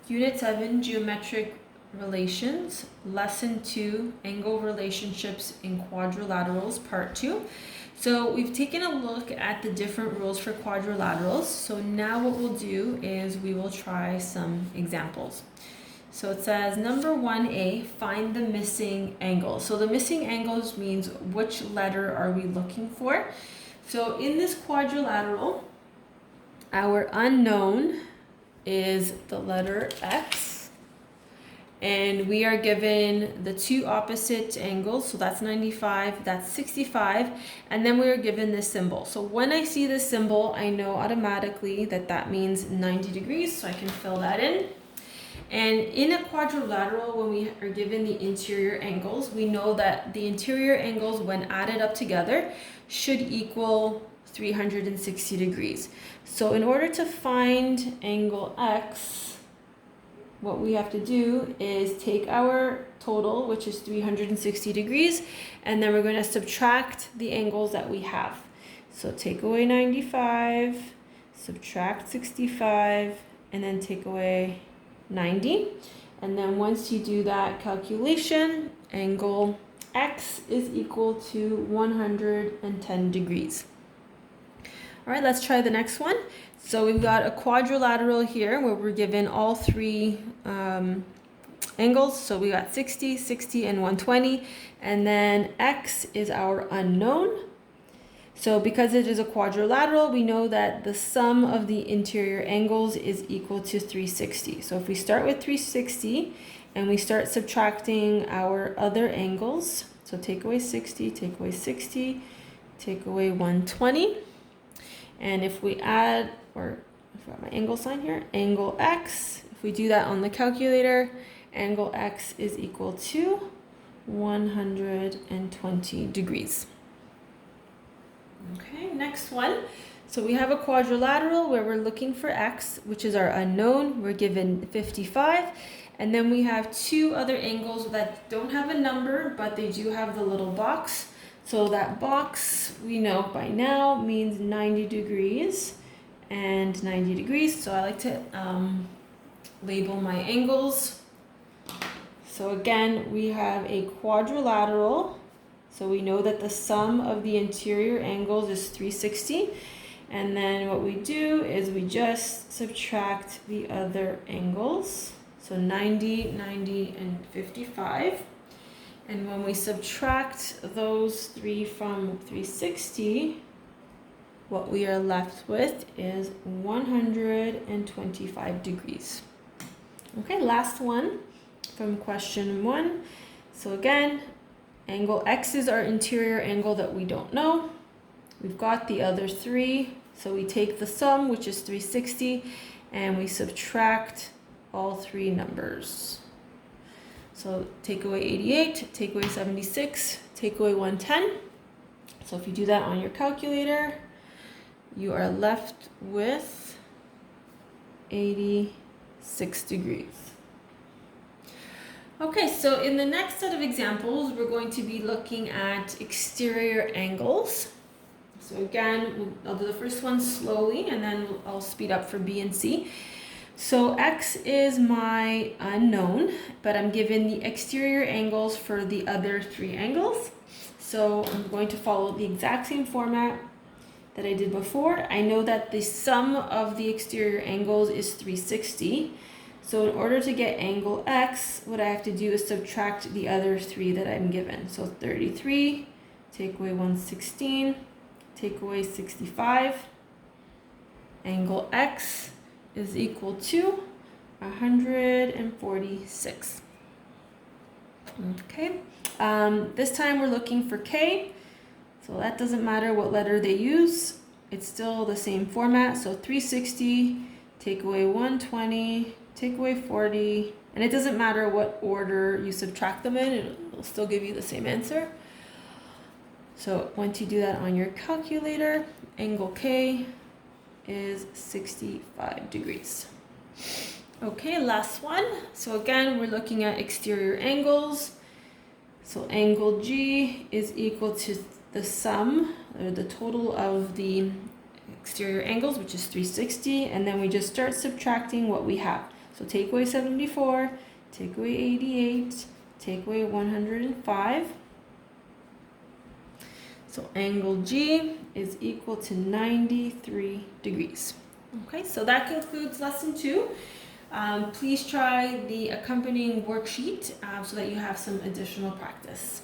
Unit 7, Geometric Relations, Lesson 2, Angle Relationships in Quadrilaterals, Part 2. So we've taken a look at the different rules for quadrilaterals. So now what we'll do is we will try some examples. So it says number 1A, find the missing angle. So the missing angles means which letter are we looking for. So in this quadrilateral, our unknown is the letter X, and we are given the two opposite angles, so that's 95, that's 65, and then we are given this symbol. So when I see this symbol, I know automatically that that means 90 degrees, so I can fill that in. And in a quadrilateral, when we are given the interior angles, we know that the interior angles, when added up together, should equal 360 degrees. So in order to find angle X, what we have to do is take our total, which is 360 degrees, and then we're going to subtract the angles that we have. So take away 95, subtract 65, and then take away 90. And then once you do that calculation, angle X is equal to 110 degrees. All right, let's try the next one. So we've got a quadrilateral here where we're given all three angles. So we got 60, 60, and 120. And then X is our unknown. So because it is a quadrilateral, we know that the sum of the interior angles is equal to 360. So if we start with 360 and we start subtracting our other angles, so take away 60, take away 60, take away 120. And if we add, or I've got my angle sign here, angle X, if we do that on the calculator, angle X is equal to 120 degrees. Okay, next one. So we have a quadrilateral where we're looking for X, which is our unknown. We're given 55. And then we have two other angles that don't have a number, but they do have the little box. So that box, we know by now, means 90 degrees and 90 degrees. So I like to label my angles. So again, we have a quadrilateral. So we know that the sum of the interior angles is 360. And then what we do is we just subtract the other angles. So 90, 90, and 55. And when we subtract those three from 360, what we are left with is 125 degrees. Okay, last one from question 1. So again, angle X is our interior angle that we don't know. We've got the other three, so we take the sum, which is 360, and we subtract all three numbers. So take away 88, take away 76, take away 110. So if you do that on your calculator, you are left with 86 degrees. Okay, so in the next set of examples, we're going to be looking at exterior angles. So again, I'll do the first one slowly, and then I'll speed up for B and C. So X is my unknown, but I'm given the exterior angles for the other three angles. So I'm going to follow the exact same format that I did before. I know that the sum of the exterior angles is 360. So in order to get angle X, what I have to do is subtract the other three that I'm given. So 33, take away 116, take away 65. Angle X is equal to 146. Okay, this time we're looking for K, so that doesn't matter what letter they use, it's still the same format. So 360, take away 120, take away 40, and it doesn't matter what order you subtract them in, it'll still give you the same answer. So once you do that on your calculator, angle K is 65 degrees. Okay, last one. So again, we're looking at exterior angles. So angle G is equal to the sum, or the total of the exterior angles, which is 360, and then we just start subtracting what we have. So take away 74, take away 88, take away 105. So angle G is equal to 93 degrees. Okay, so that concludes lesson 2. Please try the accompanying worksheet so that you have some additional practice.